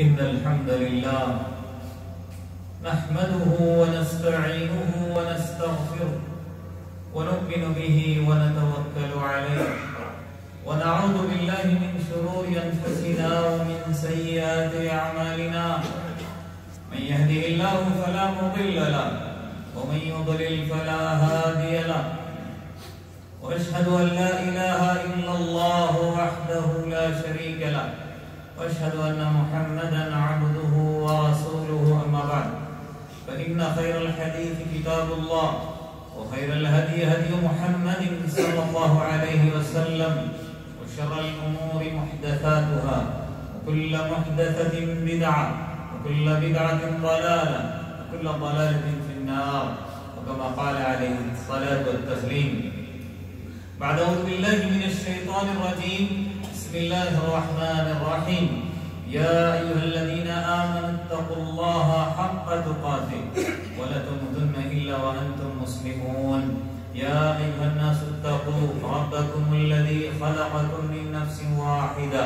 إن الحمد لله نحمده ونستعينه ونستغفره ونؤمن به ونتوكل عليه ونعوذ بالله من شرور أنفسنا ومن سيئات أعمالنا من يهده الله فلا مضل له ومن يضلل فلا هادي له وأشهد أن لا إله إلا الله وحده لا شريك له وأشهد أن محمدا عبده ورسوله أما بعد فإن خير الحديث كتاب الله وخير الهدي هدي محمد صلى الله عليه وسلم وشر الأمور محدثاتها وكل محدثة بدعة وكل بدعة ضلالة وكل ضلالة في النار وكما قال عليه الصلاة والتسليم بعد أعوذ بالله من الشيطان الرجيم بسم الله الرحمن الرحيم يا أيها الذين آمنوا اتقوا الله حق تقاته ولا تموتن إلا وأنتم مسلمون يا أيها الناس اتقوا ربكم الذي خلقكم من نفس واحدة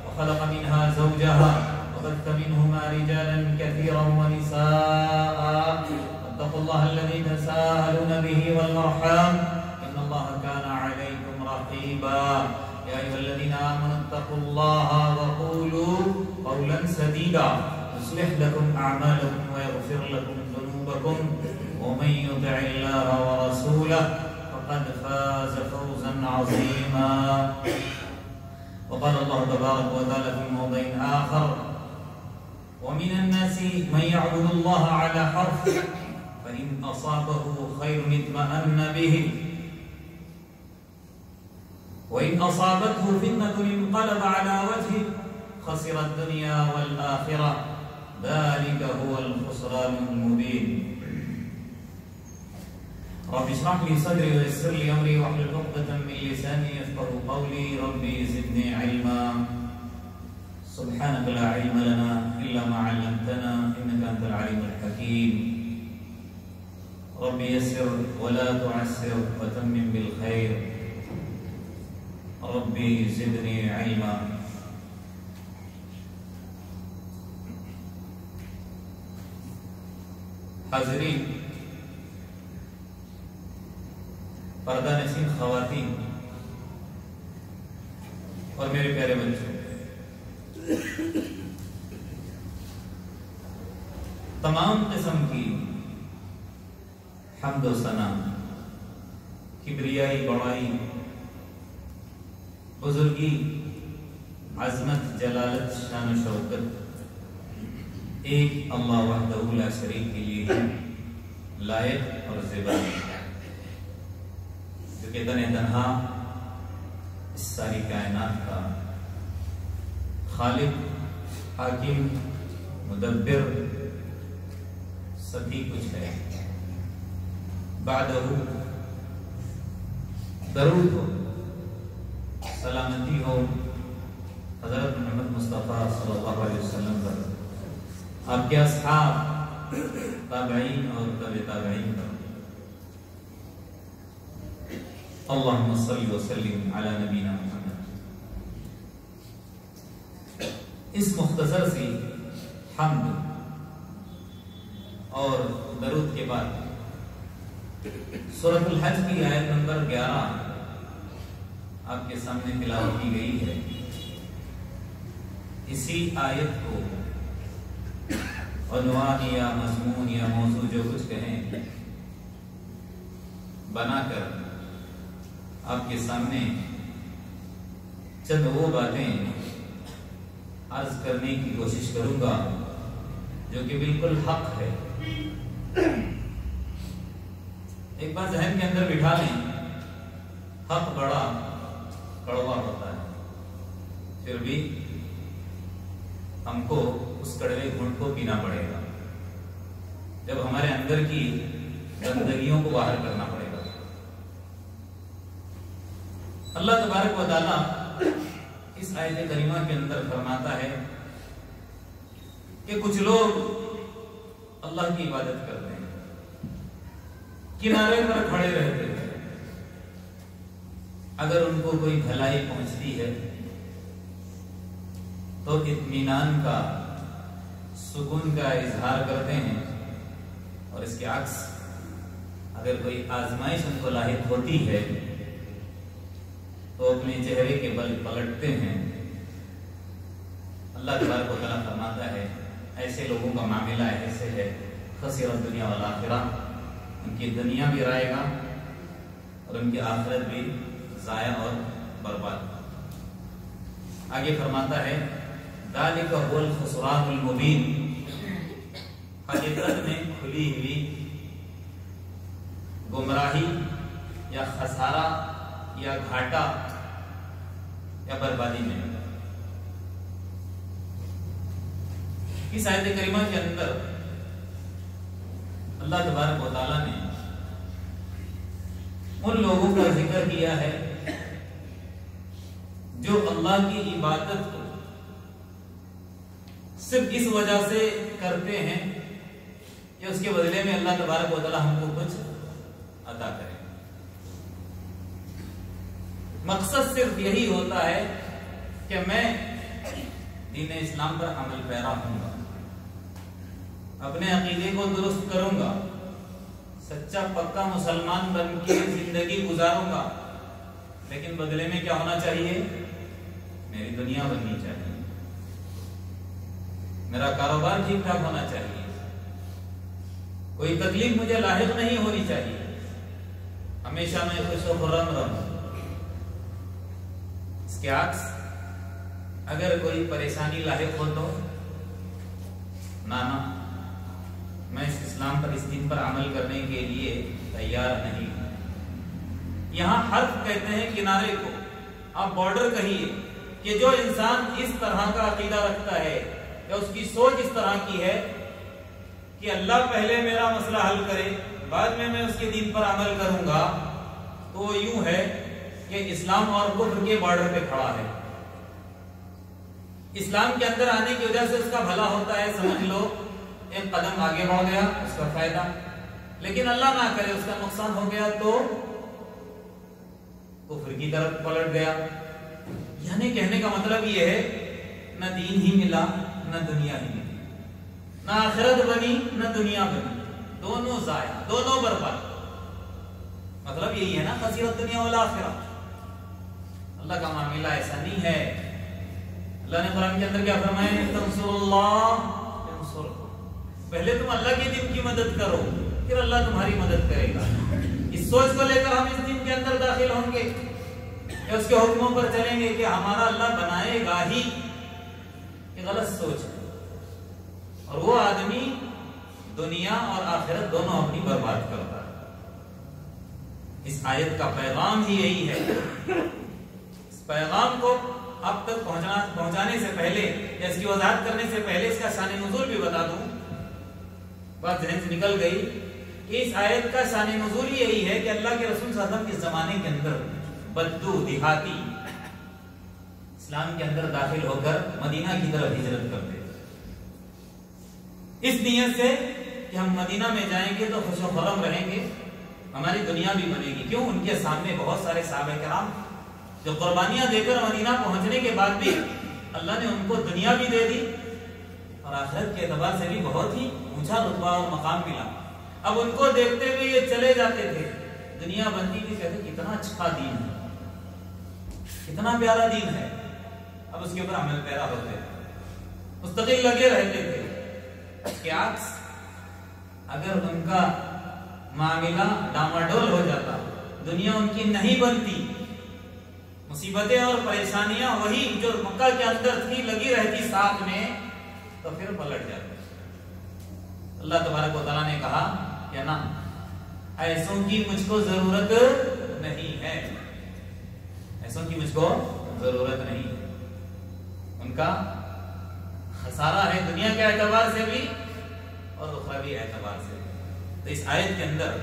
وخلق منها زوجها وبث منهما رجالا كثيرا ونساء واتقوا الله الذي تساءلون به والأرحام إن الله كان عليكم رقيبا يا أيها الذين آمنوا اتقوا الله وقولوا قولا سديدا يصلح لكم أعمالكم ويغفر لكم ذنوبكم ومن يطع الله ورسوله فقد فاز فوزا عظيما وقال الله تبارك وتعالى في موضع آخر ومن الناس من يعبد الله على حرف فإن أصابه خير اطمأن به وإن أصابته فتنة انقلب على وجهه خسر الدنيا والآخرة ذلك هو الخسران المبين رب اشرح لي صدري ويسر لي أمري واحلل عقدة من لساني يفقهوا قولي ربي زدني علما سبحانك لا علم لنا إلا ما علمتنا إنك أنت العليم الحكيم ربي يسر ولا تعسر وتمم بالخير ربی زدنی علما حاضرین پردہ نشین خواتین اور میرے پیارے بچوں تمام قسم کی حمد و ثنا کبریائی بڑائی بزرگی عظمت جلالت شان و شوکت ایک اللہ وحدہ لا شریک کے لیے لائق اور زیبا جو کہ تنہا اس ساری کائنات کا خالق حاکم مدبر سبھی کچھ ہے بعدہ درود ہو سلامتی ہو حضرت محمد مصطفیٰ صلی اللہ علیہ وسلم پر آپ کے اصحاب تابعین اور تبع تابعین پر اللہم صلی وسلم علی نبینا محمد اس مختصر سی حمد اور درود کے بعد سورۃ الحج کی آیت نمبر 11 آپ کے سامنے تلاوت کی گئی ہے اسی آیت کو عنوان یا مضمون یا موضوع جو کچھ کہیں بنا کر آپ کے سامنے چند وہ باتیں عرض کرنے کی کوشش کروں گا جو کہ بالکل حق ہے ایک بات ذہن کے اندر بٹھا لیں حق بڑا کڑوا ہوتا ہے پھر بھی ہم کو اس کڑوے گھونٹ کو پینا پڑے گا جب ہمارے اندر کی گندگیوں کو باہر کرنا پڑے گا اللہ تبارک و تعالیٰ اس آیت کریمہ کے اندر فرماتا ہے کہ کچھ لوگ اللہ کی عبادت کرتے ہیں کنارے پر کھڑے رہتے ہیں اگر ان کو کوئی بھلائی پہنچتی ہے تو اطمینان کا سکون کا اظہار کرتے ہیں، اور اس کے عکس اگر کوئی آزمائش ان کو لاحق ہوتی ہے تو اپنے چہرے کے بل پلٹتے ہیں۔ اللہ تبارک و تعالیٰ فرماتا ہے ایسے لوگوں کا معاملہ ایسے ہے، خسر الدنیا والآخرہ، ان کی دنیا بھی رائے گا اور ان کی آخرت بھی ضائع اور برباد۔ آگے فرماتا ہے ذالک هو الخسران المبین، حقیقت میں کھلی ہوئی گمراہی یا خسارہ یا گھاٹا یا بربادی میں۔ اس آیت کریمہ کے اندر اللہ تبارک و تعالیٰ نے ان لوگوں کا ذکر کیا ہے جو اللہ کی عبادت کو صرف اس وجہ سے کرتے ہیں کہ اس کے بدلے میں اللہ تبارک و تعالیٰ ہم کو کچھ عطا کرے۔ مقصد صرف یہی ہوتا ہے کہ میں دین اسلام پر عمل پیرا ہوں گا، اپنے عقیدے کو درست کروں گا، سچا پکا مسلمان بن کے زندگی گزاروں گا، لیکن بدلے میں کیا ہونا چاہیے؟ میری دنیا بننی چاہیے، میرا کاروبار ٹھیک ٹھاک ہونا چاہیے، کوئی تکلیف مجھے لاحق نہیں ہونی چاہیے، ہمیشہ میں خوش و خرم رہوں۔ اس کے عکس اگر کوئی پریشانی لاحق ہو تو نانا میں اس اسلام پر، اس دین پر عمل کرنے کے لیے تیار نہیں ہوں۔ یہاں حرف کہتے ہیں کنارے کو، آپ بارڈر کہیے کہ جو انسان اس طرح کا عقیدہ رکھتا ہے یا اس کی سوچ اس طرح کی ہے کہ اللہ پہلے میرا مسئلہ حل کرے بعد میں اس کے دین پر عمل کروں گا، تو وہ یوں ہے کہ اسلام اور کفر کے بارڈر پہ کھڑا ہے۔ اسلام کے اندر آنے کی وجہ سے اس کا بھلا ہوتا ہے، سمجھ لو ایک قدم آگے بڑھ گیا، اس کا فائدہ، لیکن اللہ نہ کرے اس کا نقصان ہو گیا تو کفر کی طرف پلٹ گیا۔ یعنی کہنے کا مطلب یہ ہے نہ دین ہی ملا نہ دنیا ہی ملی، نہ آخرت بنی نہ دنیا بنی، دونوں ضائع، دونوں برباد۔ مطلب یہی ہے نا خسر الدنیا والآخرہ۔ اللہ کا معاملہ ایسا نہیں ہے۔ اللہ نے قرآن کے اندر کیا فرمایا؟ تنصر اللہ ینصرکم، پہلے تم اللہ کے دین کی مدد کرو پھر اللہ تمہاری مدد کرے گا۔ اس سوچ کو لے کر ہم اس دین کے اندر داخل ہوں گے کہ اس کے حکموں پر چلیں گے کہ ہمارا اللہ بنائے گا ہی، یہ غلط سوچ ہے، اور وہ آدمی دنیا اور آخرت دونوں اپنی برباد کرتا ہے۔ اس آیت کا پیغام ہی یہی ہے۔ اس پیغام کو اب تک پہنچانے سے پہلے یا اس کی وضاحت کرنے سے پہلے اس کا شان نزول بھی بتا دوں، بات ذہن سے نکل گئی کہ اس آیت کا شان نزول یہی ہے کہ اللہ کے رسول صلی اللہ علیہ وسلم کے زمانے کے اندر بدو دیہاتی اسلام کے اندر داخل ہو کر مدینہ کی طرف ہجرت کرتے، اس نیت سے کہ ہم مدینہ میں جائیں گے تو خوش و خرم رہیں گے، ہماری دنیا بھی بنے گی۔ کیوں؟ ان کے سامنے بہت سارے صحابہ کرام جو قربانیاں دے کر مدینہ پہنچنے کے بعد بھی اللہ نے ان کو دنیا بھی دے دی اور آخرت کے اعتبار سے بھی بہت ہی اونچا رتبہ اور مقام ملا۔ اب ان کو دیکھتے ہوئے یہ چلے جاتے تھے، دنیا بنتی تھی، کہتے کتنا اچھا دین ہے، کتنا پیارا دین ہے، اب اس کے اوپر عمل پیرا ہوتے تھے، مستقل لگے رہتے تھے۔ اس کے عکس اگر ان کا معاملہ ڈاماڈول ہو جاتا، دنیا ان کی نہیں بنتی، مصیبتیں اور پریشانیاں وہی جو مکہ کے اندر تھی لگی رہتی ساتھ میں، تو پھر پلٹ جاتے۔ اللہ تبارک و تعالیٰ نے کہا کہ نا ایسوں کی مجھ کو ضرورت نہیں ہے، ایسوں کی مجھ کو ضرورت نہیں ہے، ان کا خسارہ ہے دنیا کے اعتبار سے بھی اور اخروی اعتبار سے بھی۔ تو اس آیت کے اندر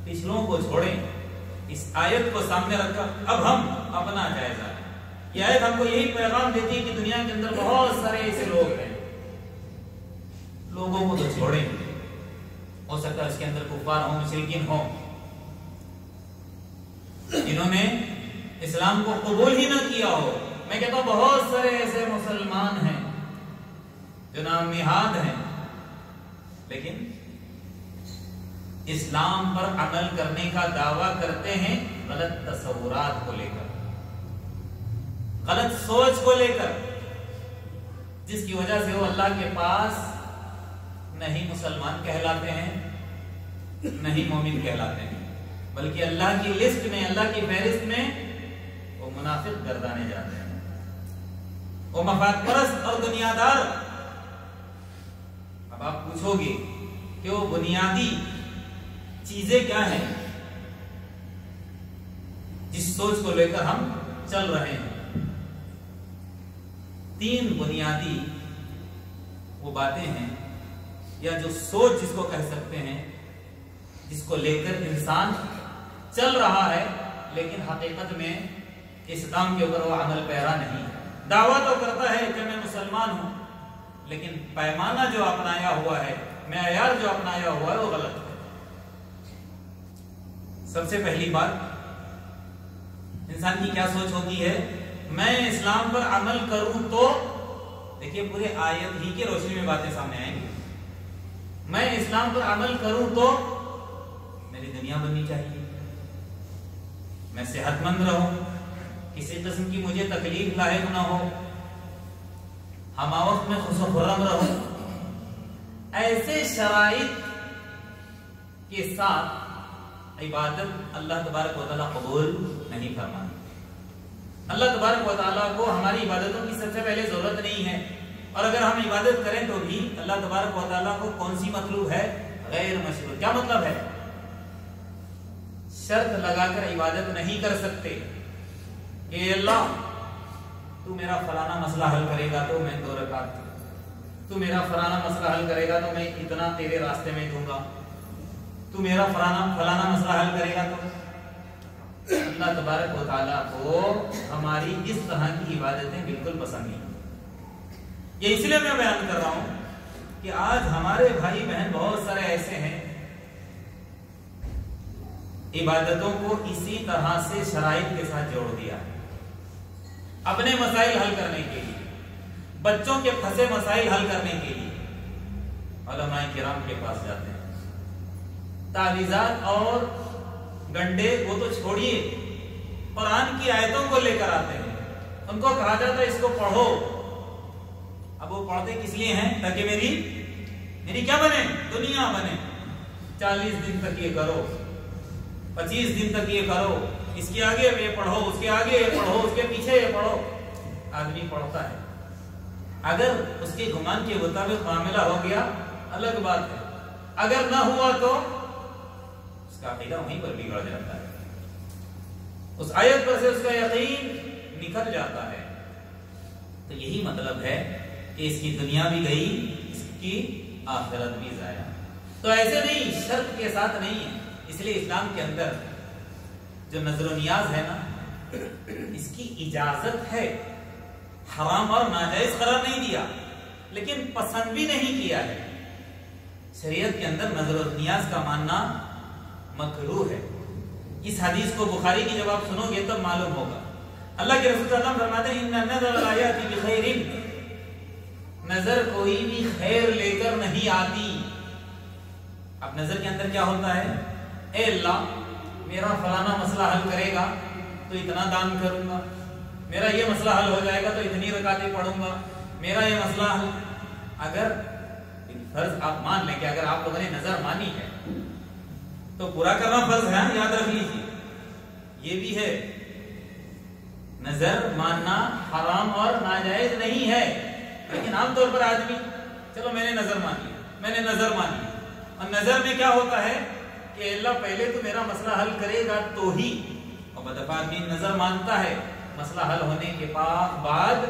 پچھلوں کو چھوڑیں، اس آیت کو سامنے رکھ کر اب ہم اپنا جائزہ لیں۔ یہ آیت ہم کو یہی پیغام دیتی ہے کہ دنیا کے اندر بہت سارے ایسے لوگ ہیں، لوگوں کو تو چھوڑیں، ہو سکتا ہے اس کے اندر کفار ہوں، مشرکین ہوں، جنہوں نے اسلام کو قبول ہی نہ کیا ہو۔ میں کہتا ہوں بہت سارے ایسے مسلمان ہیں جو نامنہاد ہیں، لیکن اسلام پر عمل کرنے کا دعویٰ کرتے ہیں غلط تصورات کو لے کر، غلط سوچ کو لے کر، جس کی وجہ سے وہ اللہ کے پاس نہیں مسلمان کہلاتے ہیں، نہیں مومن کہلاتے ہیں، بلکہ اللہ کی لسٹ میں، اللہ کی فہرست میں وہ منافق گردانے جاتے ہیں، وہ مفاد پرست اور دنیا دار۔ اب آپ پوچھو گے کہ وہ بنیادی چیزیں کیا ہیں جس سوچ کو لے کر ہم چل رہے ہیں؟ 3 بنیادی وہ باتیں ہیں یا جو سوچ جس کو کہہ سکتے ہیں، جس کو لے کر انسان چل رہا ہے، لیکن حقیقت میں اسلام کے اوپر وہ عمل پیرا نہیں ہے۔ دعویٰ تو کرتا ہے کہ میں مسلمان ہوں، لیکن پیمانہ جو اپنایا ہوا ہے، معیار جو اپنایا ہوا ہے، وہ غلط ہے۔ سب سے پہلی بات، انسان کی کیا سوچ ہوتی ہے؟ میں اسلام پر عمل کروں تو، دیکھیے پورے آیت ہی کی روشنی میں باتیں سامنے آئیں گی، میں اسلام پر عمل کروں تو میری دنیا بننی چاہیے، میں صحت مند رہوں، کسی قسم کی مجھے تکلیف لاحق نہ ہو، ہم وقت میں خوش و خرم رہوں۔ ایسے شرائط کے ساتھ عبادت اللہ تبارک و تعالیٰ قبول نہیں فرماتی۔ اللہ تبارک و تعالیٰ کو ہماری عبادتوں کی سب سے پہلے ضرورت نہیں ہے، اور اگر ہم عبادت کریں تو بھی اللہ تبارک و تعالیٰ کو کون سی مطلوب ہے؟ غیر مشروع۔ کیا مطلب ہے؟ شرط لگا کر عبادت نہیں کر سکتے کہ اللہ تو میرا فلانا مسئلہ حل کرے گا تو میں 2 رکعت، تو میرا فلانا مسئلہ حل کرے گا تو میں اتنا تیرے راستے میں دوں گا، تو میرا فلانا مسئلہ حل کرے گا تو۔ اللہ تبارک و تعالیٰ کو ہماری اس طرح کی عبادتیں بالکل پسند نہیں۔ یہ اس لیے میں بیان کر رہا ہوں کہ آج ہمارے بھائی بہن بہت سارے ایسے ہیں، عبادتوں کو اسی طرح سے شرائط کے ساتھ جوڑ دیا، اپنے مسائل حل کرنے کے لیے، بچوں کے پھنسے مسائل حل کرنے کے لیے علماء کرام کے پاس جاتے ہیں۔ تعویذات اور گنڈے وہ تو چھوڑیے، قرآن کی آیتوں کو لے کر آتے ہیں، ان کو کہا جاتا ہے اس کو پڑھو۔ اب وہ پڑھتے کس لیے ہیں؟ تاکہ میری کیا بنے؟ دنیا بنے۔ 40 دن تک یہ کرو، 25 دن تک یہ کرو، اس کے آگے یہ پڑھو، اس کے آگے یہ پڑھو، اس کے پیچھے یہ پڑھو۔ آدمی پڑھتا ہے، اگر اس کے گمان کے مطابق معاملہ ہو گیا الگ بات ہے، اگر نہ ہوا تو اس کا عقیدہ وہیں پر بگڑ جاتا ہے، اس آیت پر سے اس کا یقین نکل جاتا ہے۔ تو یہی مطلب ہے کہ اس کی دنیا بھی گئی، اس کی آخرت بھی ضائع۔ تو ایسے نہیں، شرط کے ساتھ نہیں ہے۔ اس لیے اسلام کے اندر جو نظر و نیاز ہے نا، اس کی اجازت ہے، حرام اور ناجائز قرار نہیں دیا، لیکن پسند بھی نہیں کیا ہے۔ شریعت کے اندر نظر و نیاز کا ماننا مکروہ ہے۔ اس حدیث کو بخاری کی جب آپ سنو گے تب معلوم ہوگا۔ اللہ کے رسول صلی اللہ علیہ وسلم فرماتے ہیں ان النظر لا یاتی بخیر، نظر کوئی بھی خیر لے کر نہیں آتی۔ اب نظر کے اندر کیا ہوتا ہے؟ اے اللہ میرا فلانا مسئلہ حل کرے گا تو اتنا دان کروں گا، میرا یہ مسئلہ حل ہو جائے گا تو اتنی رکعتیں پڑھوں گا، میرا یہ مسئلہ حل۔ اگر فرض آپ مان لیں کہ اگر آپ لوگوں نے نظر مانی ہے تو پورا کرنا فرض ہے، یاد رکھ لیجیے۔ یہ بھی ہے، نظر ماننا حرام اور ناجائز نہیں ہے، لیکن عام طور پر آدمی چلو میں نے نظر مانی، میں نے نظر مانی، اور نظر میں کیا ہوتا ہے کہ اللہ پہلے تو میرا مسئلہ حل کرے گا تو ہی، اور بدفعہ آدمی نظر مانتا ہے، مسئلہ حل ہونے کے بعد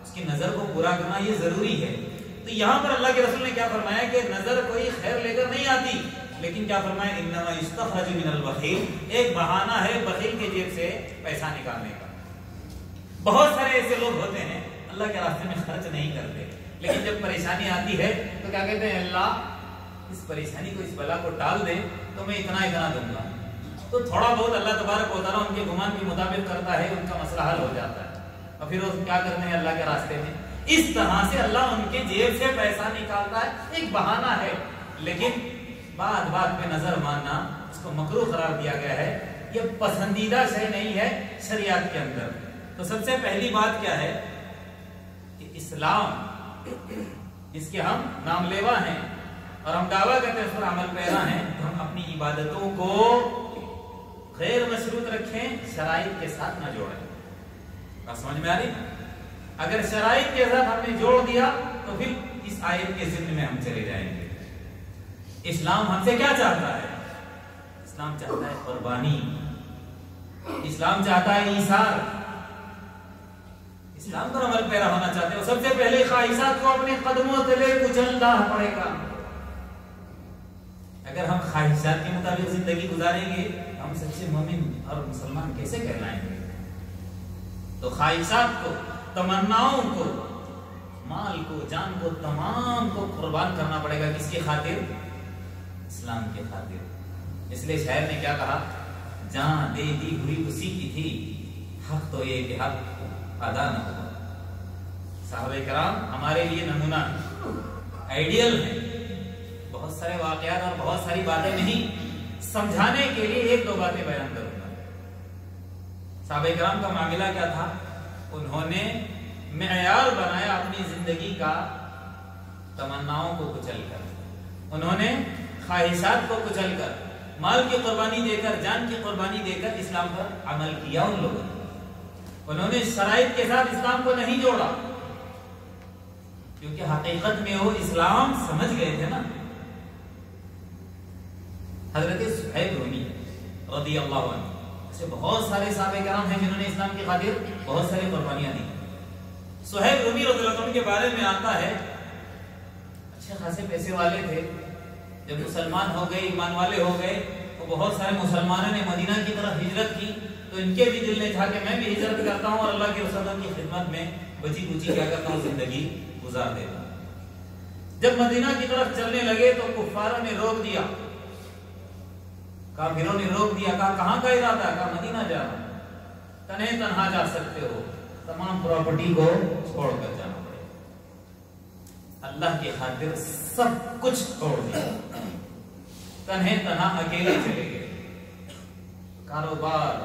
اس کی نظر کو پورا کرنا یہ ضروری ہے۔ تو یہاں پر اللہ کے رسول نے کیا فرمایا کہ نظر کوئی خیر لے کر نہیں آتی، لیکن کیا فرمایا انما یستخرج من البخیل، ایک بہانہ ہے بخیل کے جیب سے پیسہ نکالنے کا۔ بہت سارے ایسے لوگ ہوتے ہیں اللہ کے راستے میں خرچ نہیں کرتے، لیکن جب پریشانی آتی ہے تو کیا کہتے ہیں اللہ اس پریشانی کو، اس بلا کو ٹال دے تو میں اتنا دوں گا۔ تو تھوڑا بہت اللہ تبارک و تعالیٰ ان کے گمان کے مطابق کرتا ہے، ان کا مسئلہ حل ہو جاتا ہے، اور پھر وہ کیا کرتے ہیں اللہ کے راستے میں اس طرح سے اللہ ان کے جیب سے پیسہ نکالتا ہے، ایک بہانہ ہے، لیکن بات بات پہ نظر ماننا اس کو مکروہ قرار دیا گیا ہے، یہ پسندیدہ شے نہیں ہے شریعت کے اندر۔ تو سب سے پہلی بات کیا ہے کہ اسلام جس کے ہم نام لیوا ہیں اور ہم دعویٰ کرتے ہیں اس پر عمل پیرا ہیں، تو ہم اپنی عبادتوں کو غیر مشروط رکھیں، شرائط کے ساتھ نہ جوڑیں۔ بات سمجھ میں آ رہی؟ اگر شرائط کے ساتھ ہم نے جوڑ دیا تو پھر اس آیت کے ضمن میں ہم چلے جائیں گے۔ اسلام ہم سے کیا چاہتا ہے؟ اسلام چاہتا ہے قربانی، اسلام چاہتا ہے ایثار، اسلام پر عمل پیرا ہونا چاہتے ہیں۔ سب سے پہلے خواہشات کو اپنے قدموں تلے کچلنا پڑے گا۔ اگر ہم خواہشات کے مطابق زندگی گزاریں گے ہم سچے مومن اور مسلمان کیسے کہلائیں گے؟ تو خواہشات کو، تمناؤں کو، مال کو، جان کو، تمام کو قربان کرنا پڑے گا۔ کس کی خاطر؟ اسلام کی خاطر۔ اس لیے شاعر نے کیا کہا؟ جان دے دی ہوئی اسی کی تھی، حق تو یہ کہ حق ادا نہ ہوا۔ صحابہ کرام ہمارے لیے نمونہ آئیڈیل ہے۔ بہت سارے واقعات اور بہت ساری باتیں نہیں، سمجھانے کے لیے ایک دو باتیں بیان کروں گا۔ صحابہ کرام کا معاملہ کیا تھا؟ انہوں نے معیار بنایا اپنی زندگی کا تمناؤں کو کچل کر، انہوں نے خواہشات کو کچل کر، مال کی قربانی دے کر، جان کی قربانی دے کر اسلام پر عمل کیا۔ ان لوگوں نے، انہوں نے شرائط کے ساتھ اسلام کو نہیں جوڑا، کیونکہ حقیقت میں وہ اسلام سمجھ گئے تھے نا۔ حضرت صہیب رومی رضی اللہ عنہ ایسے بہت سارے صحابہ کرام ہیں جنہوں نے اسلام کی خاطر بہت ساری قربانیاں دی۔ صہیب رومی رضی اللہ عنہ کے بارے میں آتا ہے اچھے خاصے پیسے والے تھے، جب مسلمان ہو گئے، ایمان والے ہو گئے تو بہت سارے مسلمانوں نے مدینہ کی طرف ہجرت کی، تو ان کے بھی دل نے چاہا کہ میں بھی ہجرت کرتا ہوں اور اللہ کے رسول کی خدمت میں بچی کچی کیا کرتا ہوں، زندگی گزار دیتا ہوں۔ جب مدینہ کی طرف چلنے لگے تو کفاروں نے روک دیا، کافروں نے روک دیا، کہا کہاں کا ارادہ؟ کہا مدینہ جا رہا ہوں۔ تنہے تنہا جا سکتے ہو، تمام پراپرٹی کو چھوڑ کر جانا پڑے۔ اللہ کی خاطر سب کچھ چھوڑ دیا، تنہے تنہا اکیلے چلے گئے۔ کاروبار،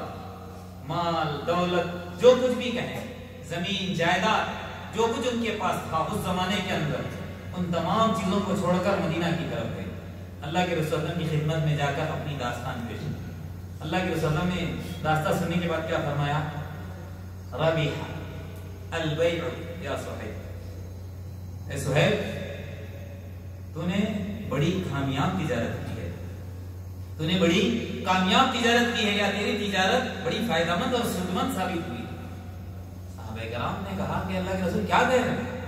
مال، دولت، جو کچھ بھی کہیں، زمین، جائیداد، جو کچھ ان کے پاس تھا اس زمانے کے اندر، ان تمام چیزوں کو چھوڑ کر مدینہ کی طرف گئے۔ اللہ کے رسول کی خدمت میں جا کر اپنی داستان پیش کی۔ اللہ کے رسول نے داستان سننے کے بعد کیا فرمایا؟ ربیح البیع یا صہیب، اے صہیب تو نے بڑی کامیاب تجارت کی ہے، تو نے بڑی کامیاب تجارت کی ہے، یا تیری تجارت بڑی فائدہ مند اور سودمند ثابت ہوئی۔ صحابہ کرام نے کہا کہ اللہ کے رسول کیا کہہ رہے ہیں؟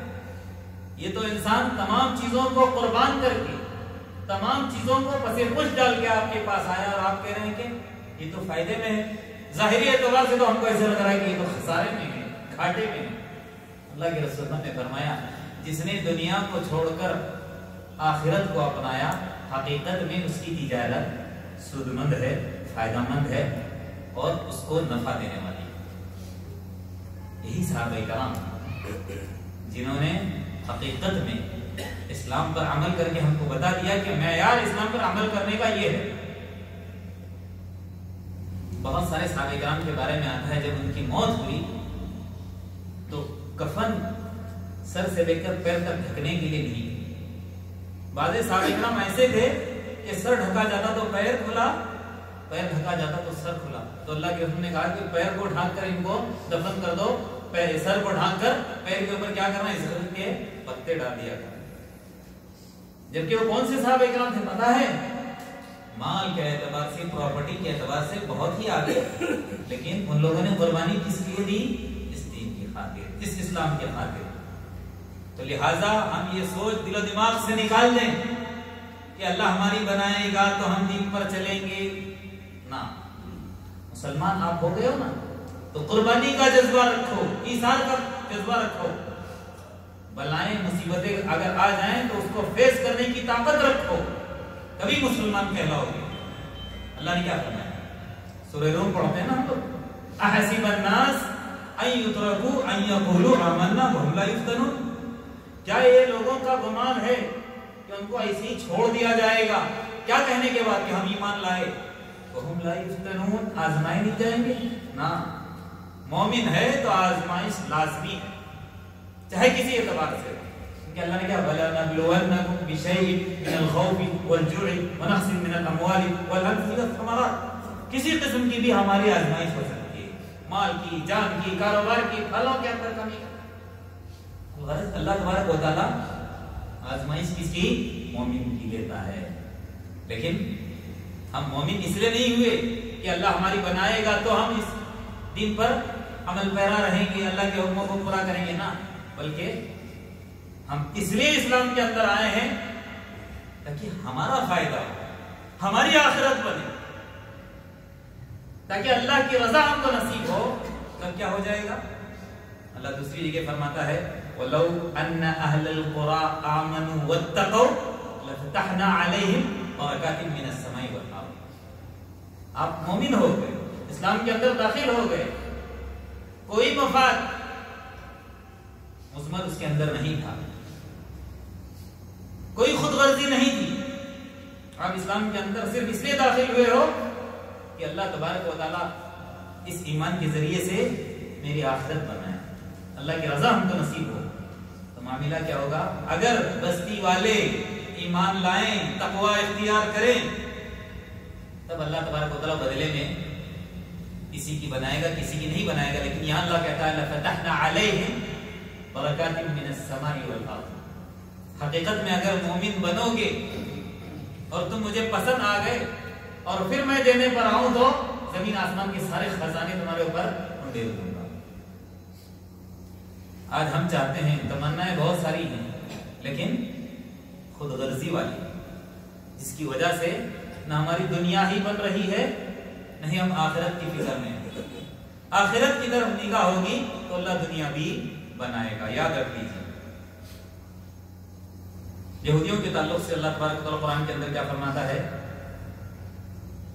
یہ تو انسان تمام چیزوں کو قربان کر کے، تمام چیزوں کو پسے پش ڈال کے آپ کے پاس آیا اور آپ کہہ رہے ہیں کہ یہ تو فائدے میں ہے۔ ظاہری اعتبار سے تو ہم کو ایسا لگ رہا ہے کہ یہ تو خسارے میں ہے، گھاٹے میں ہے۔ اللہ کے رسول نے فرمایا جس نے دنیا کو چھوڑ کر آخرت کو اپنایا، حقیقت میں اس کی تجارت سودمند ہے، فائدہ مند ہے اور اس کو نفع دینے والی۔ یہی صحابہ کرام جنہوں نے حقیقت میں اسلام پر عمل کر کے ہم کو بتا دیا کہ معیار اسلام پر عمل کرنے کا یہ ہے۔ بہت سارے صحابہ کرام کے بارے میں آتا ہے جب ان کی موت ہوئی تو کفن سر سے لے کر پیر تک ڈھکنے کے لیے نہیں۔ بعض صحابہ کرام ایسے تھے کہ سر ڈھکا جاتا تو پیر کھلا، پیر ڈھکا جاتا تو سر کھلا، تو اللہ کے رسول نے کہا کہ پیر کو ڈھانک کر ان کو دفن کر دو، سر کو ڈھانک کر پیر کے اوپر کیا کرنا ہے؟ زغر کے پتے ڈال دیا کرنا۔ جبکہ وہ کون سے صحابہ کرام تھے پتہ ہے؟ مال کے اعتبار سے، پراپرٹی کے اعتبار سے بہت ہی آگے، لیکن ان لوگوں نے قربانی کس لیے دی؟ اس دین کی خاطر، اس اسلام کی خاطر۔ تو لہٰذا ہم یہ سوچ دل و دماغ سے نکال دیں کہ اللہ ہماری بنائے گا تو ہم دین پر چلیں گے، نہ۔ مسلمان آپ ہو گئے ہو نا، تو قربانی کا جذبہ رکھو، ایثار کا جذبہ رکھو۔ بلائیں مصیبتیں اگر آ جائیں تو اس کو فیس کرنے کی طاقت رکھو، کبھی مسلمان کہلاؤ گے۔ اللہ نے کیا فرمایا؟ سورہ روم پڑھتے ہیں نا ہم لوگ، احسب الناس ان یترکوا ان یقولوا آمنا وهم لا یفتنون۔ کیا یہ لوگوں کا گمان ہے کہ ان کو ایسے ہی چھوڑ دیا جائے گا؟ کیا کہنے کے بعد کہ ہم ایمان لائے؟ وَهُمْ لَا يُفْتَنُونَ، آزمائے نہیں جائیں گے نا۔ مومن ہے تو آزمائش لازمی ہے، چاہے کسی اعتبار سے، کیونکہ اللہ نے کہا وَلَنَبْلُوَنَّكُمْ بِشَيْءٍ مِّنَ الْخَوْفِ وَالْجُوعِ وَنَقْصٍ مِّنَ الْأَمْوَالِ وَالْأَنفُسِ وَالثَّمَرَاتِ، کسی قسم کی بھی ہماری آزمائش ہو سکتی ہے، مال کی، جان کی، کاروبار کی، پھلوں کے اندر کمی ہے۔ اللہ تبارک و تعالیٰ آزمائش کس کی؟ مومن کی لیتا ہے۔ لیکن ہم مومن اس لیے نہیں ہوئے کہ اللہ ہماری بنائے گا تو ہم اس دین پر عمل پیرا رہیں گے، اللہ کے حکموں کو پورا کریں گے نا، بلکہ ہم اس لیے اسلام کے اندر آئے ہیں تاکہ ہمارا فائدہ ہو، ہماری آخرت بنے، تاکہ اللہ کی رضا ہم کو نصیب ہو۔ تب کیا ہو جائے گا؟ اللہ دوسری جگہ فرماتا ہے وَلَوْ أَنَّ أَهْلَ الْقُرَىٰ آمَنُوا وَاتَّقَوْا لَفَتَحْنَا عَلَيْهِمْ بَرَكَاتٍ مِّنَ السَّمَاءِ وَالْأَرْضِ۔ آپ مومن ہو گئے، اسلام کے اندر داخل ہو گئے، کوئی مفاد مثمر اس کے اندر نہیں تھا، کوئی خود غرضی نہیں تھی، آپ اسلام کے اندر صرف اس لیے داخل ہوئے ہو کہ اللہ تبارک و تعالیٰ اس ایمان کے ذریعے سے میری آخرت بنائے، اللہ کی رضا ہم کو نصیب ہو۔ تو معاملہ کیا ہوگا؟ اگر بستی والے ایمان لائیں، تقوی اختیار کریں، تب اللہ تبارک و تعالیٰ بدلے میں کسی کی بنائے گا، کسی کی نہیں بنائے گا۔ لیکن یہاں اللہ کہتا ہے لَفَتَحْنَا عَلَيْهِمْ بَرَكَاتٍ مِّنَ السَّمَاءِ وَالْأَرْضِ۔ حقیقت میں اگر مومن بنو گے اور تم مجھے پسند آ گئے اور پھر میں دینے پر آؤں تو زمین آسمان کے سارے خزانے تمہارے اوپر ڈھیر دوں گا۔ آج ہم چاہتے ہیں، تمنائیں بہت ساری ہیں، لیکن خود غرضی والی، جس کی وجہ سے نہ ہماری دنیا ہی بن رہی ہے، نہیں ہم آخرت کی فکر میں ہیں۔ آخرت کی طرف نگاہ ہوگی تو اللہ دنیا بھی بنائے گا، یاد رکھ لیجیے۔ یہودیوں کے تعلق سے اللہ تبارک و تعالیٰ قرآن کے اندر کیا فرماتا ہے؟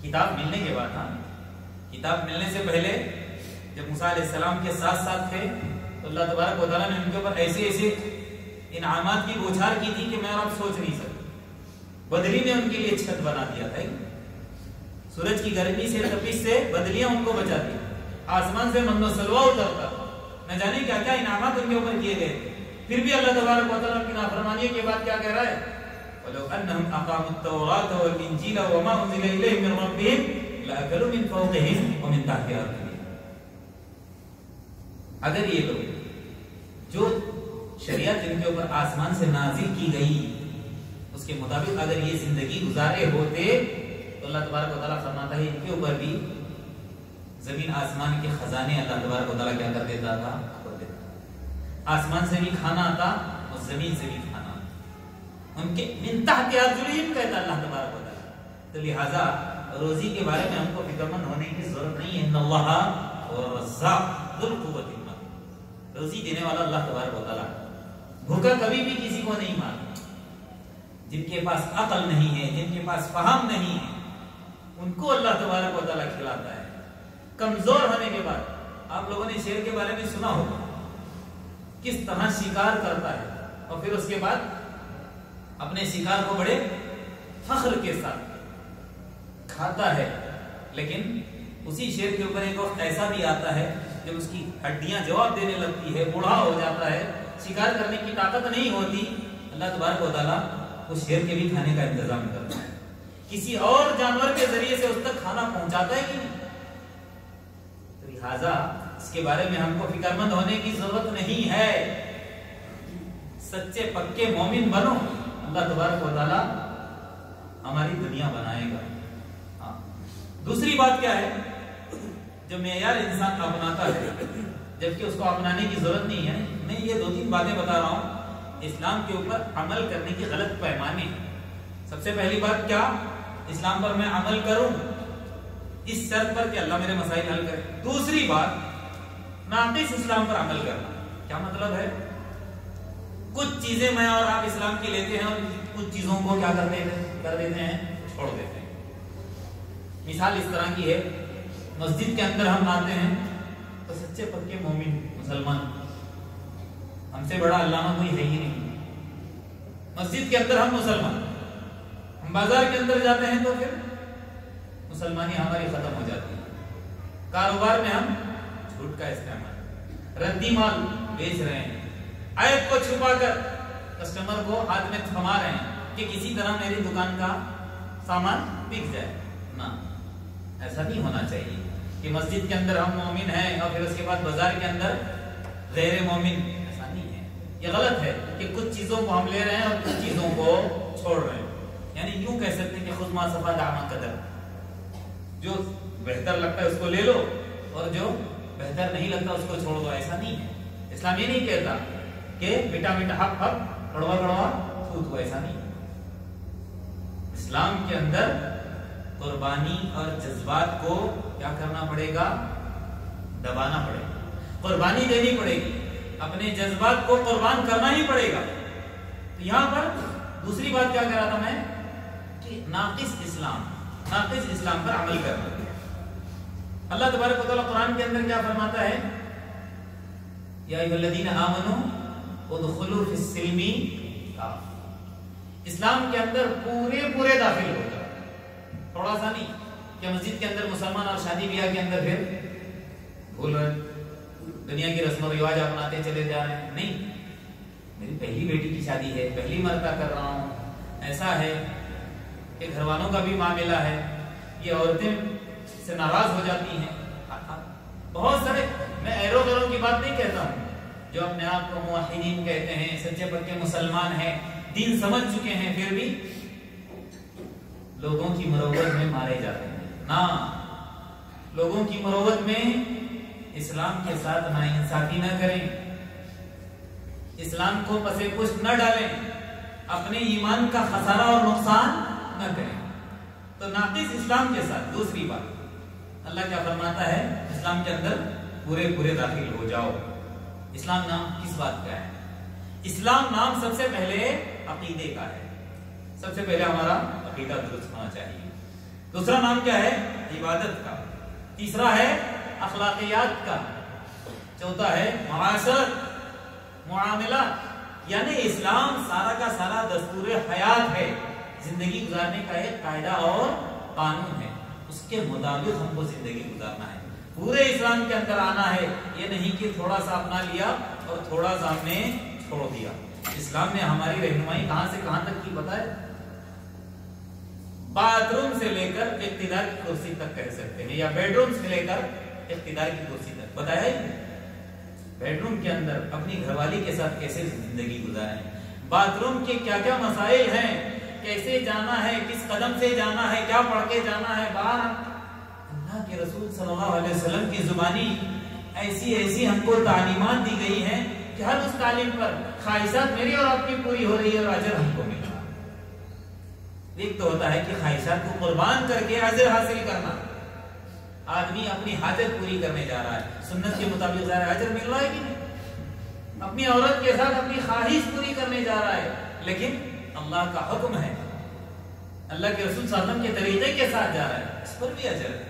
کتاب ملنے کے بعد، کتاب ملنے سے پہلے جب موسیٰ علیہ السلام کے ساتھ ساتھ تھے تو اللہ تبارک و تعالیٰ نے ان کے اوپر ایسے ایسے انعامات کی بوچھار کی تھی کہ میں اور آپ سوچ نہیں سکتے۔ بدلی نے ان کے لیے چھت بنا دیا تھا، سورج کی گرمی سے، تپش سے بدلیاں ان کو بچاتی، آسمان سے من و سلوا اترتا، نہ جانے کیا کیا انعامات ان کے اوپر کیے گئے تھے۔ پھر بھی اللہ تبارک و تعالیٰ کی نافرمانی کے بعد کیا کہہ رہا ہے؟ وَلَوْ أَنَّهُمْ أَقَامُوا التَّوْرَاةَ وَالْإِنْجِيلَ وَمَا أُنزِلَ إِلَيْهِم مِّن رَّبِّهِمْ لَأَكَلُوا مِن فَوْقِهِمْ وَمِن تَحْتِ أَرْجُلِهِمْ۔ اگر یہ لوگ جو شریعت ان کے اوپر آسمان سے نازل کی گئی اس کے مطابق اگر یہ زندگی گزارے ہوتے تو اللہ تبارک و تعالیٰ فرماتا ہے ان کے اوپر بھی زمین آسمان کے خزانے اللہ تبارک و تعالیٰ کیا کر دیتا تھا؟ آسمان سے بھی کھانا آتا اور زمین سے بھی کھانا آتا، ان کے من تحت ارجلہم کہتا اللہ تبارک و تعالیٰ۔ تو لہٰذا روزی کے بارے میں ہم کو فکر مند ہونے کی ضرورت نہیں ہے۔ ان اللہ هو الرزاق ذو القوة المتین، روزی دینے والا اللہ تبارک و تعالیٰ، بھوکا کبھی بھی کسی کو نہیں مارتا۔ جن کے پاس عقل نہیں ہے، جن کے پاس فہم نہیں ہے، ان کو اللہ تبارک و تعالیٰ کھلاتا ہے۔ کمزور ہونے کے بعد، آپ لوگوں نے شیر کے بارے میں سنا ہوگا، کس طرح شکار کرتا ہے اور پھر اس کے بعد اپنے شکار کو بڑے فخر کے ساتھ کھاتا ہے۔ لیکن اسی شیر کے اوپر ایک وقت ایسا بھی آتا ہے جب اس کی ہڈیاں جواب دینے لگتی ہے، بوڑھا ہو جاتا ہے، شکار کرنے کی طاقت نہیں ہوتی، اللہ تبارک و تعالیٰ اس شیر کے بھی کھانے کا انتظام کرتا ہے، کسی اور جانور کے ذریعے سے اس تک کھانا پہنچاتا ہے کہ نہیں۔ تو لہٰذا اس کے بارے میں ہم کو فکر مند ہونے کی ضرورت نہیں ہے۔ سچے پکے مومن بنو، اللہ تبارک و تعالیٰ ہماری دنیا بنائے گا۔ دوسری بات کیا ہے؟ جو معیار انسان اپناتا ہے جبکہ اس کو اپنانے کی ضرورت نہیں ہے۔ میں یہ دو تین باتیں بتا رہا ہوں، اسلام کے اوپر عمل کرنے کی غلط پیمانے۔ سب سے پہلی بات کیا؟ اسلام پر میں عمل کروں اس شرط پر کہ اللہ میرے مسائل حل کرے۔ دوسری بات ناقص اسلام پر عمل کرنا۔ کیا مطلب ہے؟ کچھ چیزیں میں اور آپ اسلام کی لیتے ہیں اور کچھ چیزوں کو کیا کر دیتے ہیں، چھوڑ دیتے ہیں۔ مثال اس طرح کی ہے، مسجد کے اندر ہم آتے ہیں تو سچے پکے مومن مسلمان، ہم سے بڑا علامہ کوئی ہے ہی نہیں، مسجد کے اندر ہم مسلمان، ہم بازار کے اندر جاتے ہیں تو پھر مسلمانی ہماری ختم ہو جاتی ہے۔ کاروبار میں ہم جھوٹ کا استعمال، ردی مال بیچ رہے ہیں، عیب کو چھپا کر کسٹمر کو ہاتھ میں تھما رہے ہیں کہ کسی طرح میری دکان کا سامان بک جائے۔ نہ، ایسا نہیں ہونا چاہیے کہ مسجد کے اندر ہم مومن ہیں اور پھر اس کے بعد بازار کے اندر غیر مومن، ایسا نہیں ہے۔ یہ غلط ہے کہ کچھ چیزوں کو ہم لے رہے ہیں اور کچھ چیزوں کو چھوڑ رہے ہیں، یعنی یوں کہہ سکتے ہیں کہ خود ما صفا دعما قدر، جو بہتر لگتا ہے اس کو لے لو اور جو بہتر نہیں لگتا اس کو چھوڑ دو، ایسا نہیں ہے۔ اسلام یہ نہیں کہتا کہ میٹھا میٹھا حق حق کڑوا کڑوا تھو، ایسا نہیں۔ اسلام کے اندر قربانی اور جذبات کو کیا کرنا پڑے گا؟ دبانا پڑے گا، قربانی دینی پڑے گی، اپنے جذبات کو قربان کرنا ہی پڑے گا۔ تو یہاں پر دوسری بات کیا کہہ رہا تھا میں کہ ناقص اسلام پر عمل کرنا۔ اللہ تبارک و تعالیٰ قرآن کے اندر کیا فرماتا ہے؟ یا ایھا الذین آمنوا ادخلوا فی السلم کافہ، اسلام کے اندر پورے داخل ہو جاؤ، تھوڑا سا نہیں کہ مسجد کے اندر مسلمان اور شادی بیاہ کے اندر پھر بھول رہے دنیا کی رسم و رواج اپناتے چلے جا رہے ہیں۔ نہیں، میری پہلی بیٹی کی شادی ہے، پہلی مرتبہ کر رہا ہوں، ایسا ہے کہ گھر والوں کا بھی معاملہ ہے، یہ عورتیں سے ناراض ہو جاتی ہیں۔ بہت سارے، میں ایرو گروں کی بات نہیں کہتا ہوں، جو اپنے آپ کو موحدین کہتے ہیں، سچے پکے مسلمان ہیں، دین سمجھ چکے ہیں، پھر بھی لوگوں کی مروت میں مارے جاتے ہیں۔ نہ، لوگوں کی مروت میں اسلام کے ساتھ ناانصافی نہ کریں، اسلام کو پسے پشت نہ ڈالیں، اپنے ایمان کا خسارہ اور نقصان نہ کریں۔ تو ناقص اسلام کے ساتھ دوسری بات اللہ کیا فرماتا ہے؟ اسلام کے اندر پورے داخل ہو جاؤ۔ اسلام نام کس بات کا ہے؟ اسلام نام سب سے پہلے عقیدے کا ہے، سب سے پہلے ہمارا عقیدہ درست ہونا چاہیے۔ دوسرا نام کیا ہے؟ عبادت کا۔ تیسرا ہے اخلاقیات کا۔ چوتھا ہے معاشرت، معاملات، یعنی اسلام سارا کا سارا دستور حیات ہے، زندگی گزارنے کا ایک قاعدہ اور قانون ہے، اس کے مطابق ہم کو زندگی گزارنا ہے۔ پورے اسلام کے اندر آنا ہے، یہ نہیں کہ تھوڑا سا اپنا لیا اور تھوڑا سا ہم نے چھوڑ دیا۔ اسلام نے ہماری رہنمائی کہاں سے کہاں تک کی پتہ ہے؟ باتھ روم سے لے کر اقتدار کی کرسی تک کہہ سکتے ہیں، یا بیڈ روم سے لے کر اقتدار کی کرسی تک بتایا ہے۔ بیڈ روم کے اندر اپنی گھر والی کے ساتھ کیسے زندگی گزاریں، باتھ روم کے کیا کیا مسائل ہیں، کیسے جانا ہے، کس قدم سے جانا ہے، کیا پڑھ کے جانا ہے باہر۔ اللہ کے رسول صلی اللہ علیہ وسلم کی زبانی ایسی ہم کو تعلیمات دی گئی ہیں کہ ہر اس تعلیم پر خواہشات میری اور آپ کی پوری ہو رہی ہے اور اجر ہم کو مل رہا ہے۔ ایک تو ہوتا ہے کہ خواہشات کو قربان کر کے اجر حاصل کرنا، آدمی اپنی حاجت پوری کرنے جا رہا ہے، سنت کے مطابق ظاہر اجر مل رہا ہے کہ نہیں، اپنی عورت کے ساتھ اپنی خواہش پوری کرنے جا رہا ہے، لیکن اللہ کا حکم ہے، اللہ کے رسول صلی اللہ علیہ وسلم کے طریقے کے ساتھ جا رہا ہے، اس پر بھی اجر ہے۔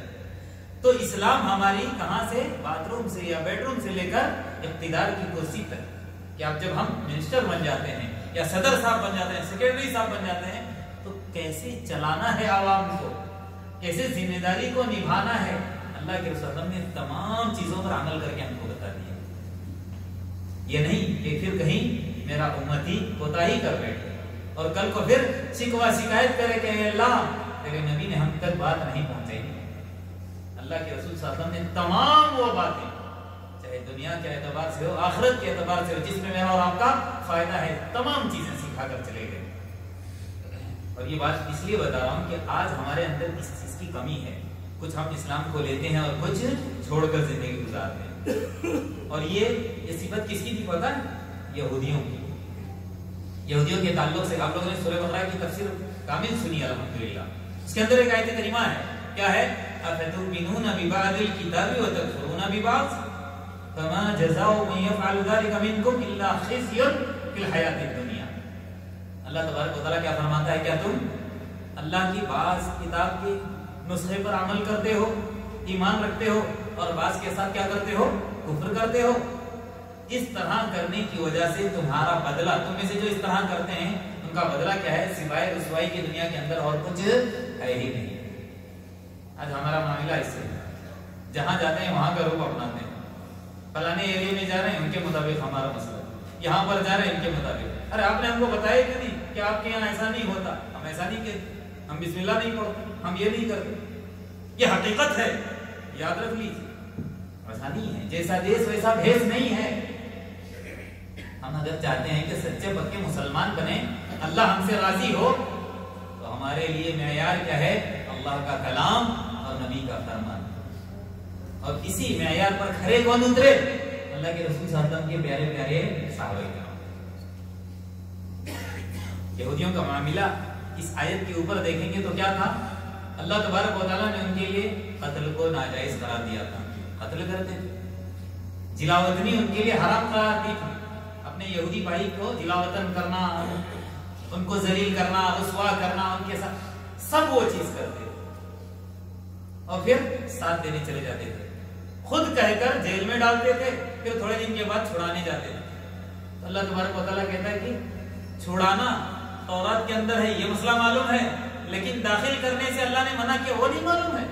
تو اسلام ہماری کہاں سے؟ باتھ روم سے یا بیڈ روم سے لے کر اقتدار کی کرسی تک، کہ اب جب ہم منسٹر بن جاتے ہیں یا صدر صاحب بن جاتے ہیں، سیکرٹری صاحب بن جاتے ہیں، تو کیسے چلانا ہے عوام کو، کیسے ذمہ داری کو نبھانا ہے، اللہ کے رسول نے تمام چیزوں پر عمل کر کے ہم کو بتا دیا۔ یہ نہیں کہ پھر کہیں میرا امتی کوتاہی کر بیٹھے اور کل کو پھر شکوہ شکایت کرے کہ اے اللہ تیرے نبی نے ہم تک بات نہیں پہنچائی۔ اللہ کے رسول صلی اللہ علیہ وسلم نے تمام وہ باتیں، چاہے دنیا کے اعتبار سے ہو، آخرت کے اعتبار سے ہو، جس میں میرا اور آپ کا فائدہ ہے، تمام چیزیں سکھا کر چلے گئے۔ اور یہ بات اس لیے بتا رہا ہوں کہ آج ہمارے اندر اس چیز کی کمی ہے، کچھ ہم اسلام کو لیتے ہیں اور کچھ چھوڑ کر زندگی گزارتے ہیں۔ اور یہ صفت کس کی تھی پتہ ہے؟ یہودیوں کی۔ یہودیوں کے تعلق سے آپ لوگوں نے سورہ بقرہ کی تفسیر کامل سنی الحمدللہ، اس کے اندر ایک آیت کریمہ ہے، کیا ہے؟ افتؤمنون ببعض الكتاب وتكفرون ببعض فما جزاء من يفعل ذلك منكم الا خزي في الحیاة الدنیا۔ اللہ تبارک و تعالیٰ کیا فرماتا ہے؟ کیا تم اللہ کی بعض کتاب کے نسخے پر عمل کرتے ہو، ایمان رکھتے ہو، اور بعض کے ساتھ کیا کرتے ہو؟ کفر کرتے ہو؟ اس طرح کرنے کی وجہ سے تمہارا بدلہ، تم میں سے جو اس طرح کرتے ہیں ان کا بدلہ کیا ہے؟ سوائے رسوائی کی دنیا کے اندر اور کچھ ہے ہی نہیں۔ آج ہمارا معاملہ اس سے جہاں جاتے ہیں وہاں کا روپ اپناتے ہیں، فلانے ایریے میں جا رہے ہیں ان کے مطابق ہمارا مسئلہ، یہاں پر جا رہے ہیں ان کے مطابق۔ ارے آپ نے ہم کو بتایا کہ نہیں کہ آپ کے یہاں ایسا نہیں ہوتا، ہم ایسا نہیں کہتے، ہم بسم اللہ نہیں پڑھتے، ہم یہ نہیں کرتے، یہ حقیقت ہے، یاد رکھ لیجیے۔ ایسا نہیں ہے، جیسا دیس ویسا بھیس نہیں ہے۔ ہم اگر چاہتے ہیں کہ سچے پکے مسلمان بنے، اللہ ہم سے راضی ہو، تو ہمارے لیے معیار کیا ہے؟ اللہ کا کلام اور نبی کا فرمان۔ اور اسی معیار پر کھڑے کون اترے؟ اللہ کے رسول صلی اللہ علیہ وسلم کے پیارے پیارے صحابہ کرام۔ یہودیوں کا معاملہ اس آیت کے اوپر دیکھیں گے تو کیا تھا؟ اللہ تبارک و تعالیٰ نے ان کے لیے قتل کو ناجائز قرار دیا تھا، قتل کرتے تھے۔ جلاوطنی ان کے لیے حرام قرار دی تھی، اپنے یہودی بھائی کو جلاوطن کرنا، ان کو ذلیل کرنا، رسوا کرنا، ان کے ساتھ سب وہ چیز کرتے تھے، اور پھر ساتھ دینے چلے جاتے تھے، خود کہہ کر جیل میں ڈالتے تھے، پھر تھوڑے دن کے بعد چھڑانے جاتے تھے۔ تو اللہ تبارک و تعالیٰ کہتا ہے کہ چھڑانا تورات کے اندر ہے، یہ مسئلہ معلوم ہے، لیکن داخل کرنے سے اللہ نے منع کیا وہ نہیں معلوم ہے،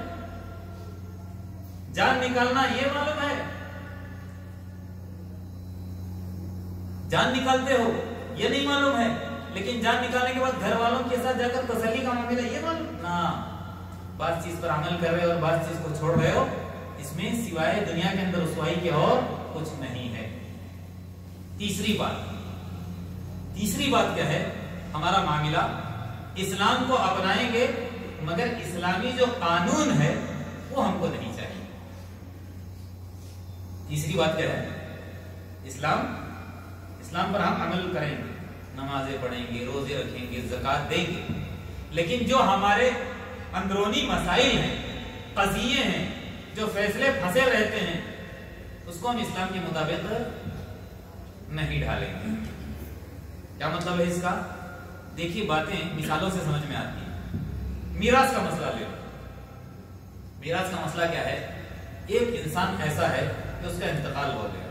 جان نکالنا یہ معلوم ہے، جان نکالتے ہو یہ نہیں معلوم ہے، لیکن جان نکالنے کے بعد گھر والوں کے ساتھ جا کر تسلی کا معاملہ یہ معلوم نا، بعض چیز پر عمل کر رہے ہو اور بعض چیز کو چھوڑ رہے ہو، اس میں سوائے دنیا کے اندر رسوائی کے اور کچھ نہیں ہے۔ تیسری بات کیا ہے؟ ہمارا معاملہ اسلام کو اپنائیں گے مگر اسلامی جو قانون ہے وہ ہم کو نہیں چاہیے۔ تیسری بات کیا ہے؟ اسلام پر ہم عمل کریں گے، نمازیں پڑھیں گے، روزے رکھیں گے، زکوٰۃ دیں گے، لیکن جو ہمارے اندرونی مسائل ہیں، قضیے ہیں، جو فیصلے پھنسے رہتے ہیں، اس کو ہم اسلام کے مطابق نہیں ڈھالیں گے۔ کیا مطلب ہے اس کا؟ دیکھیے باتیں مثالوں سے سمجھ میں آتی ہیں۔ میراث کا مسئلہ لے لو۔ میراث کا مسئلہ کیا ہے؟ ایک انسان ایسا ہے کہ اس کا انتقال ہو گیا،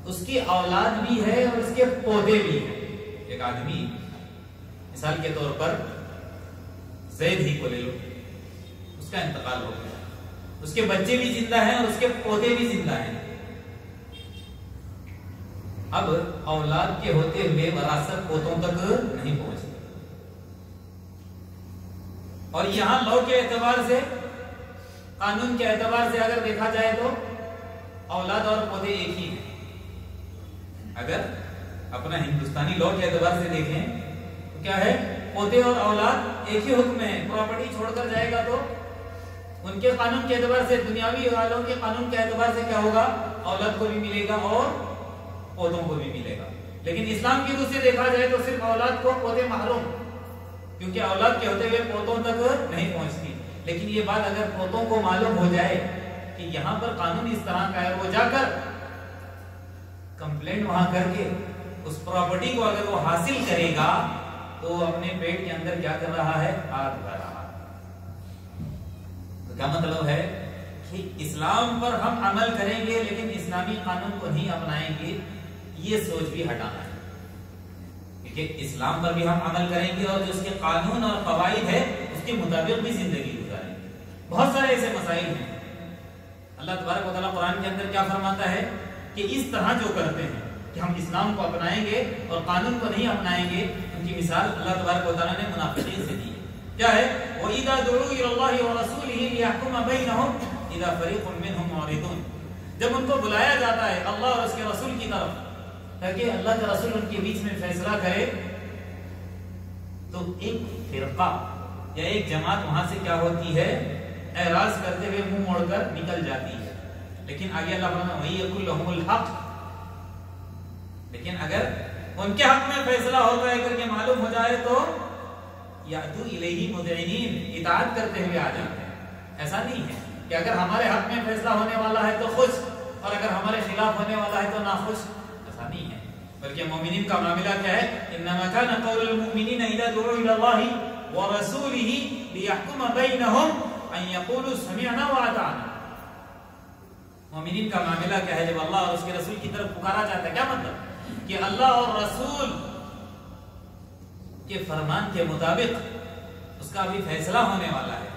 اس کی اولاد بھی ہے اور اس کے پودے بھی ہیں۔ ایک آدمی مثال کے طور پر زید ہی کو لے لو، اس کا انتقال ہو گیا، اس کے بچے بھی زندہ ہیں اور اس کے پودے بھی زندہ ہیں۔ اب اولاد کے ہوتے ہوئے وراثت پوتوں تک نہیں پہنچتی، اور یہاں لاء کے اعتبار سے، قانون کے اعتبار سے اگر دیکھا جائے تو اولاد اور پودے ایک ہی ہیں۔ اگر اپنا ہندوستانی لاء کے اعتبار سے دیکھیں تو کیا ہے؟ پودے اور اولاد ایک ہی حکم ہے۔ پراپرٹی چھوڑ کر جائے گا تو ان کے قانون کے اعتبار سے، دنیاوی والوں کے قانون کے اعتبار سے کیا ہوگا؟ اولاد کو بھی ملے گا اور پودوں کو بھی ملے گا۔ لیکن اسلام کی روح سے دیکھا جائے تو صرف اولاد کو، پودے محروم، کیونکہ اولاد کے ہوتے ہوئے پودوں تک نہیں پہنچتی۔ لیکن یہ بات اگر پودوں کو معلوم ہو جائے کہ یہاں پر قانون اس طرح کا ہے، وہ جا کر کمپلینٹ وہاں کر کے اس پراپرٹی کو اگر وہ حاصل کرے گا تو وہ اپنے پیٹ کے اندر کیا کر رہا ہے؟ ہاتھ دھر رہا ہے۔ تو کیا مطلب ہے کہ اسلام پر ہم عمل کریں گے لیکن اسلامی قانون کو نہیں اپنائیں گے، یہ سوچ بھی ہٹانا ہے، کیونکہ اسلام پر بھی ہم عمل کریں گے اور جو اس کے قانون اور قواعد ہے اس کے مطابق بھی زندگی گزاریں گے۔ بہت سارے ایسے مسائل ہیں۔ اللہ تبارک و تعالیٰ قرآن کے اندر کیا فرماتا ہے کہ اس طرح جو کرتے ہیں کہ ہم اسلام کو اپنائیں گے اور قانون کو نہیں اپنائیں گے، ان کی مثال اللہ تبارک و تعالیٰ نے منافقین سے دی ہے۔ کیا ہے؟ وَإِذَا دُعُوا إِلَى اللَّهِ وَرَسُولِهِ لِيَحْكُمَ بَيْنَهُمْ إِذَا فَرِيقٌ مِّنْهُمْ مُعْرِضُونَ، جب ان کو بلایا جاتا ہے اللہ اور اس کے رسول کی طرف تاکہ اللہ کا رسول ان کے بیچ میں فیصلہ کرے، تو ایک فرقہ یا ایک جماعت وہاں سے کیا ہوتی ہے؟ اعراض کرتے ہوئے منہ موڑ کر نکل جاتی ہے۔ لیکن آگے اللہ فرماتا ہے وَيَقُلُ لَهُمُ الْحَقُّ، لیکن اگر ان کے حق میں فیصلہ ہوتا ہے کر کے معلوم ہو جائے تو یَأْتُوا إِلَيْهِ مُذْعِنِينَ، اطاعت کرتے ہوئے آ جاتے ہیں۔ ایسا نہیں ہے کہ اگر ہمارے حق میں فیصلہ ہونے والا ہے تو خوش اور اگر ہمارے خلاف ہونے والا ہے تو ناخوش، ایسا نہیں ہے۔ بلکہ مومنین کا معاملہ کیا ہے؟ انما كان قول المؤمنین اذا دعوا الى الله ورسوله ليحكم بينهم ان يقولوا سمعنا واطعنا۔ مومنین کا معاملہ کیا ہے؟ جب اللہ اور اس کے رسول کی طرف پکارا جاتا ہے، کیا مطلب؟ کہ اللہ اور رسول کے فرمان کے مطابق اس کا ابھی فیصلہ ہونے والا ہے،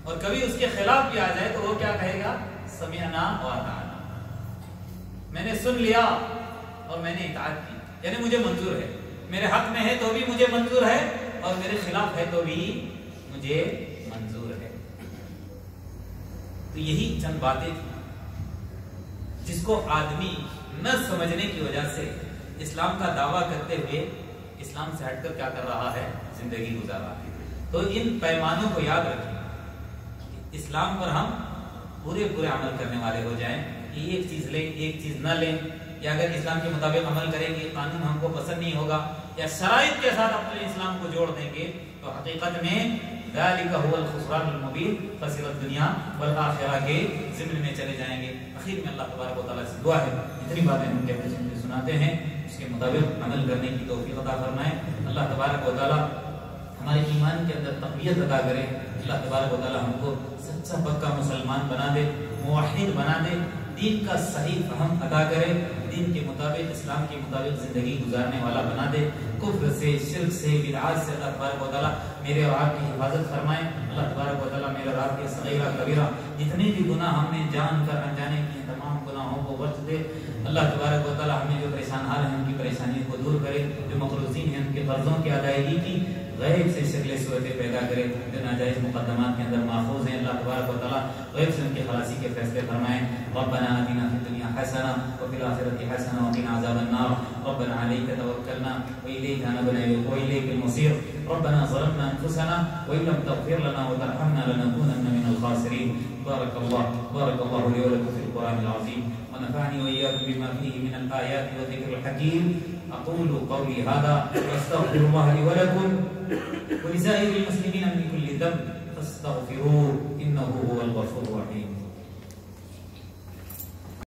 اور کبھی اس کے خلاف بھی آ جائے تو وہ کیا کہے گا؟ سمعنا و اطعنا، میں نے سن لیا اور میں نے اطاعت کی، یعنی مجھے منظور ہے، میرے حق میں ہے تو بھی مجھے منظور ہے، اور میرے خلاف ہے تو بھی مجھے منظور ہے۔ تو یہی چند باتیں تھیں جس کو آدمی نہ سمجھنے کی وجہ سے اسلام کا دعویٰ کرتے ہوئے اسلام سے ہٹ کر کیا کر رہا ہے؟ زندگی گزار رہا ہے۔ تو ان پیمانوں کو یاد رکھیں، اسلام پر ہم پورے عمل کرنے والے ہو جائیں، کہ ایک چیز لیں ایک چیز نہ لیں، یا اگر اسلام کے مطابق عمل کریں گے قانون ہم کو پسند نہیں ہوگا، یا شرائط کے ساتھ اپنے اسلام کو جوڑ دیں گے، تو حقیقت میں ذالک هو الخسران المبین، خسرت دنیا والآخرہ کے ضمن میں چلے جائیں گے۔ اخیر میں اللہ تبارک و تعالیٰ سے دعا ہے، جتنی باتیں ہم کہتے ہیں سناتے ہیں اس کے مطابق عمل کرنے کی توفیق عطا فرمائے۔ اللہ تبارک و تعالیٰ ہمارے ایمان کے اندر تقویت عطا کرے۔ اللہ تبارک و تعالیٰ ہم کو سچا پکا مسلمان بنا دے، موحد بنا دے، دین کا صحیح فہم عطا کرے، دین کے مطابق اسلام کے مطابق زندگی گزارنے والا بنا دے، کفر سے، شرک سے، بدعات سے اللہ تبارک و تعالیٰ میرے اور آپ کی حفاظت فرمائے۔ اللہ تبارک و تعالیٰ میرے اور آپ کے صغیرہ کبیرہ جتنے بھی گناہ ہم نے جان کر انجانے کیے تمام گناہوں کو بخش دے۔ اللہ تبارک و تعالیٰ ہمیں جو پریشان حال ہیں ان کی پریشانیوں کو دور کرے، جو مقروضین ہیں ان کے قرضوں کی ادائیگی کی غیب سے شکل صورتیں پیدا کرے، جو ناجائز مقدمات کے اندر ماخوذ ہیں اللہ تبارک و تعالیٰ غیب سے ان کی خلاصی کے فیصلے فرمائیں۔ ربنا آتنا فی الدنیا حسنہ وفی الآخرۃ حسنہ وقنا عذاب النار ربنا علیک توکلنا وإلیک نبنا وإلیک المصیر ربنا ظلمنا انفسنا وإن لم تغفر لنا وترحمنا لنكونن من الخاسرین۔ بارک اللہ لی ولکم فی القرآن العظیم ونفعني وإياكم بما فيه من الآيات والذكر الحكيم۔ أقول قولي هذا وأستغفر الله لي ولكم ولسائر المسلمين من كل ذنب فاستغفروه إنه هو الغفور الرحيم۔